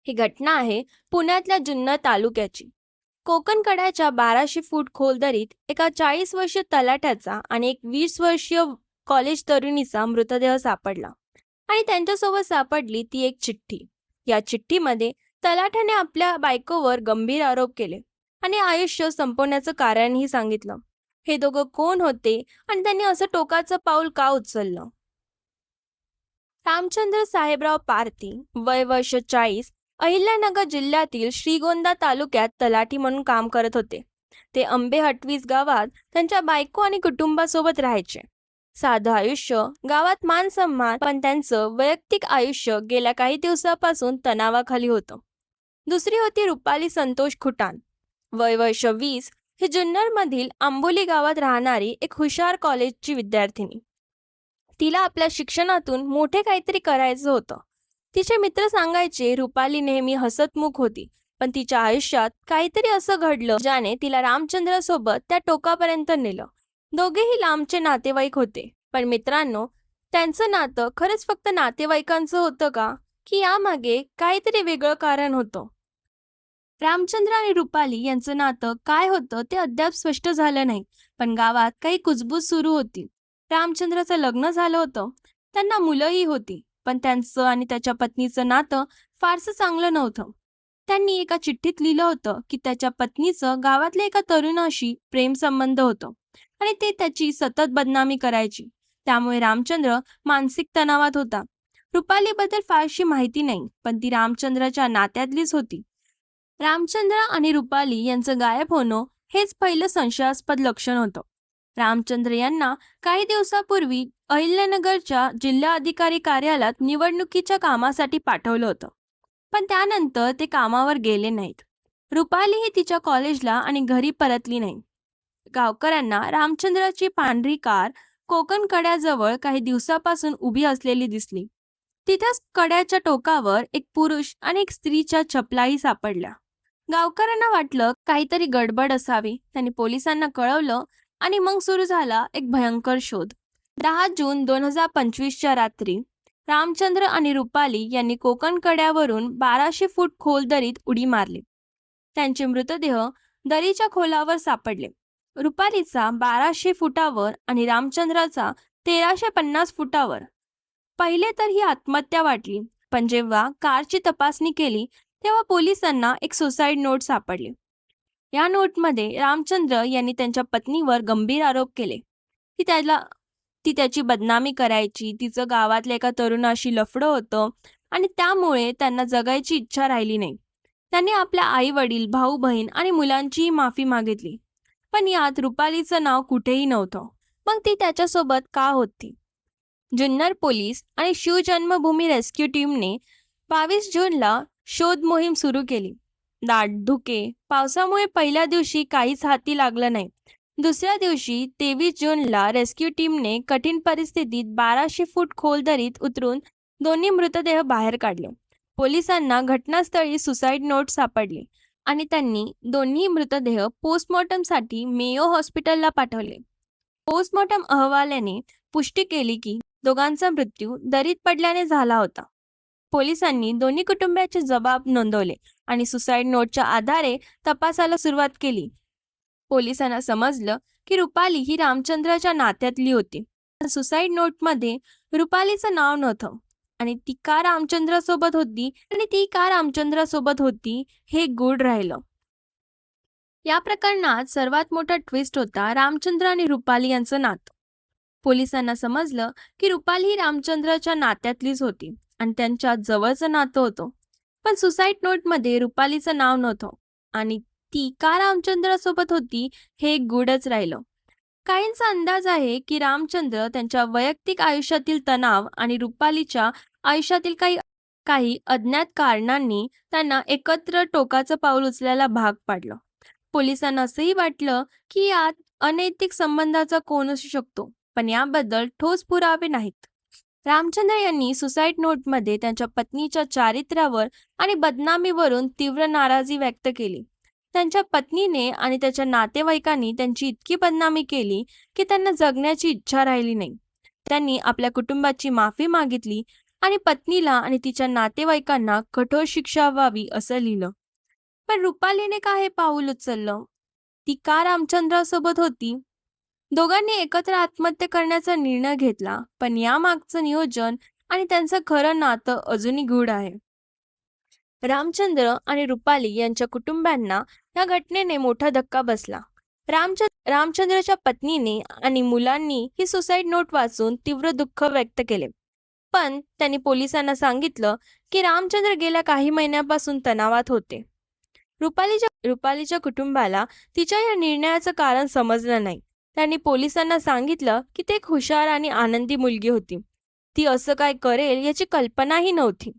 ही घटना आहे पुण्यातल्या जुन्नर तालुक्याची. कोकण कड्याच्या 1200 फूट खोल दरीत एका 40 वर्षीय तलाठ्याचा आणि एक 20 वर्षीय कॉलेज तरुणीचा मृतदेह सापडला. आणि त्यांच्यासोबत सापडली ती एक चिठ्ठी. या चिठ्ठीमध्ये तलाठ्याने आपल्या बायकोवर गंभीर आरोप केले आणि आयुष्य संपवण्याचं कारणही सांगितलं. हे दोघं कोण होते आणि त्यांनी असं टोकाचं पाऊल का उचललं? रामचंद्र साहेबराव पारती, वय वर्ष 40, अहिल्यानगर जिल्ह्यातील श्रीगोंदा तालुक्यात तलाठी म्हणून काम करत होते. ते अंबे हटवीस गावात त्यांच्या बायको आणि कुटुंबासोबत राहायचे. साधं आयुष्य, गावात मान सन्मान, पण त्यांचं वैयक्तिक आयुष्य गेल्या काही दिवसापासून तणावाखाली होतं. दुसरी होती रुपाली संतोष खुटान, वय वर्ष 20, ही जुन्नरमधील आंबोली गावात राहणारी एक हुशार कॉलेजची विद्यार्थिनी. तिला आपल्या शिक्षणातून मोठे काहीतरी करायचं होतं. तिचे मित्र सांगायचे रुपाली नेहमी हसतमुख होती, पण तिच्या आयुष्यात काहीतरी असं घडलं ज्याने तिला रामचंद्रासोबत त्या टोकापर्यंत नेलं. दोघेही लांबचे नातेवाईक होते, पण मित्रांनो, त्यांचं नातं खरंच फक्त नातेवाईकांचं होतं का, की यामागे काहीतरी वेगळं कारण होतं? रामचंद्र आणि रुपाली यांचं नातं काय होतं ते अद्याप स्पष्ट झालं नाही, पण गावात काही कुजबूज सुरू होती. रामचंद्राचं लग्न झालं होतं, त्यांना मुलंही होती, पण त्यांचं आणि त्याच्या पत्नीचं नातं फारसं चांगलं नव्हतं. त्यांनी एका चिठ्ठीत लिहिलं होतं की त्याच्या पत्नीचं गावातल्या एका तरुणाशी प्रेमसंबंध होतं आणि ते त्याची सतत बदनामी करायची. त्यामुळे रामचंद्र मानसिक तणावात होता. रुपालीबद्दल फारशी माहिती नाही, पण ती रामचंद्राच्या नात्यातलीच होती. रामचंद्र आणि रुपाली यांचं गायब होणं हेच पहिलं संशयास्पद लक्षण होतं. रामचंद्र यांना काही दिवसापूर्वी अहिल्यानगरच्या जिल्हा अधिकारी कार्यालयात निवडणुकीच्या कामासाठी पाठवलं होतं, पण त्यानंतर ते कामावर गेले नाहीत. रुपालीही तिच्या कॉलेजला आणि घरी परतली नाही. गावकऱ्यांना रामचंद्राची पांढरी कार कोकण कड्याजवळ काही दिवसापासून उभी असलेली दिसली. तिथेच कड्याच्या टोकावर एक पुरुष आणि एक स्त्रीच्या चपलाही सापडल्या. गावकऱ्यांना वाटलं काहीतरी गडबड असावी. त्यांनी पोलिसांना कळवलं आणि मग सुरू झाला एक भयंकर शोध. 10 जून 2025च्या रात्री रामचंद्र आणि रुपाली यांनी कोकण कड्यावरून 1200 फूट खोल दरीत उडी मारली. त्यांचे मृतदेह दरीच्या खोलावर सापडले. रुपालीचा 1200 फुटावर आणि रामचंद्राचा 1350 फुटावर. पहिले तर ही आत्महत्या वाटली, पण जेव्हा कारची तपासणी केली तेव्हा पोलिसांना एक सुसाईड नोट सापडली. या नोटमध्ये रामचंद्र यांनी त्यांच्या पत्नीवर गंभीर आरोप केले की ती त्याची बदनामी करायची, तिचं गावातल्या एका तरुणाशी लफडं होतं आणि त्यामुळे त्यांना जगायची इच्छा राहिली नाही. त्यांनी आपल्या आई वडील, भाऊ बहीण आणि मुलांचीही माफी मागितली, पण यात रुपालीचं नाव कुठेही नव्हतं. मग ती त्याच्यासोबत का होती? जुन्नर पोलीस आणि शिवजन्मभूमी रेस्क्यू टीमने 22 जूनला शोध मोहीम सुरू केली. दाट धुके, पावसामुळे पहिल्या दिवशी काहीच हाती लागलं नाही. दुसऱ्या दिवशी 23 जूनला रेस्क्यू टीमने कठीण परिस्थितीत 1200 फूट खोल दरीत उतरून दोन्ही मृतदेह बाहेर काढले. पोलिसांना घटनास्थळी सुसाईड नोट सापडली आणि त्यांनी दोन्ही मृतदेह पोस्टमॉर्टमसाठी मेयो हॉस्पिटलला पाठवले. पोस्टमॉर्टम अहवालाने पुष्टी केली की दोघांचा मृत्यू दरीत पडल्याने झाला होता. पोलिसांनी दोन्ही कुटुंबाचे जबाब नोंदवले आणि सुसाईड नोटच्या आधारे तपासाला सुरुवात केली. पोलिसांना समजलं की रुपाली ही रामचंद्राच्या नात्यातली होती. सुसाईड नोटमध्ये रुपालीचं नाव नव्हतं आणि ती का रामचंद्रासोबत होती हे गूढ राहिलं. या प्रकरणात सर्वात मोठा ट्विस्ट होता रामचंद्र आणि रुपाली यांचं नातं. पोलिसांना समजलं की रुपाली ही रामचंद्राच्या नात्यातलीच होती आणि त्यांच्यात जवळचं नातं होतं, पण सुसाईड नोटमध्ये रुपालीचं नाव नव्हतं आणि ती का रामचंद्रासोबत होती हे गूढच राहिलं. काहींचा अंदाज आहे की रामचंद्र त्यांच्या वैयक्तिक आयुष्यातील तणाव आणि रुपालीच्या आयुष्यातील काही अज्ञात कारणांनी त्यांना एकत्र टोकाचं पाऊल उचलायला भाग पाडलं. पोलिसांना असंही वाटलं की यात अनैतिक संबंधाचा कोण असू शकतो, पण याबद्दल ठोस पुरावे नाहीत. रामचंद्र यांनी सुसाईड नोटमध्ये त्यांच्या पत्नीच्या चारित्र्यावर आणि बदनामीवरून तीव्र नाराजी व्यक्त केली. त्यांच्या पत्नीने आणि त्याच्या नातेवाईकांनी त्यांची इतकी बदनामी केली की त्यांना जगण्याची इच्छा राहिली नाही. त्यांनी आपल्या कुटुंबाची माफी मागितली आणि पत्नीला आणि तिच्या नातेवाईकांना कठोर शिक्षा व्हावी असं लिहिलं. पण रुपालीने का हे पाऊल उचललं? ती का रामचंद्रासोबत होती? दोघांनी एकत्र आत्महत्या करण्याचा निर्णय घेतला, पण यामागचं नियोजन आणि त्यांचं खरं नातं अजूनही गूढ आहे. रामचंद्र आणि रुपाली यांच्या कुटुंबांना या घटनेने मोठा धक्का बसला. रामचंद्रच्या पत्नीने आणि मुलांनी ही सुसाईड नोट वाचून तीव्र दुःख व्यक्त केले. पण त्यांनी पोलिसांना सांगितलं की रामचंद्र गेल्या काही महिन्यापासून तणावात होते. रुपालीच्या कुटुंबाला तिच्या या निर्णयाचं कारण समजलं नाही. त्यांनी पोलिसांना सांगितलं की ती एक हुशार आणि आनंदी मुलगी होती. ती असं काय करेल याची कल्पनाही नव्हती.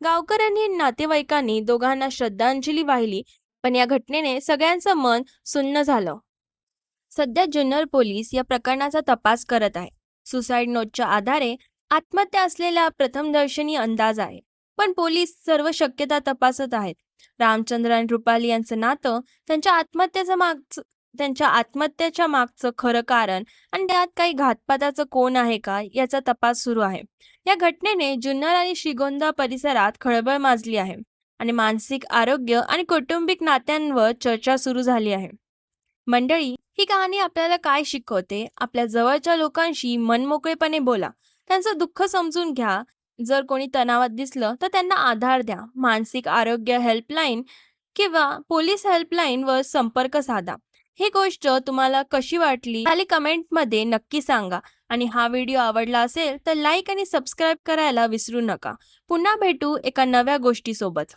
गावकऱ्यांनी आणि नातेवाईकांनी दोघांना श्रद्धांजली वाहिली, पण या घटनेने सगळ्यांचं मन सुन्न झालं. सध्या जुन्नर पोलीस या प्रकरणाचा तपास करत आहे. सुसाईड नोटच्या आधारे आत्महत्या असलेला प्रथमदर्शनी अंदाज आहे, पण पोलीस सर्व शक्यता तपासत आहेत. रामचंद्र आणि रुपाली यांचं नातं, त्यांच्या आत्महत्येच्या मागचं खरं कारण आणि त्यात काही घातपाताचं कोण आहे का याचा तपास सुरू आहे. या घटनेने जुन्नर आणि श्रीगोंदा परिसरात खळबळ माजली आहे आणि मानसिक आरोग्य आणि कौटुंबिक नात्यांवर चर्चा सुरू झाली आहे. मंडळी, ही कहाणी आपल्याला काय शिकवते? आपल्या जवळच्या लोकांशी मनमोकळेपणे बोला, त्यांचं दुःख समजून घ्या. जर कोणी तणावात दिसलं तर त्यांना आधार द्या. मानसिक आरोग्य हेल्पलाईन किंवा पोलीस हेल्पलाईनवर संपर्क साधा. ही गोष्ट तुम्हाला कशी वाटली खाली कमेंटमध्ये नक्की सांगा. आणि हा व्हिडिओ आवडला असेल तर लाईक आणि सबस्क्राईब करायला विसरू नका. पुन्हा भेटू एका नव्या गोष्टीसोबत.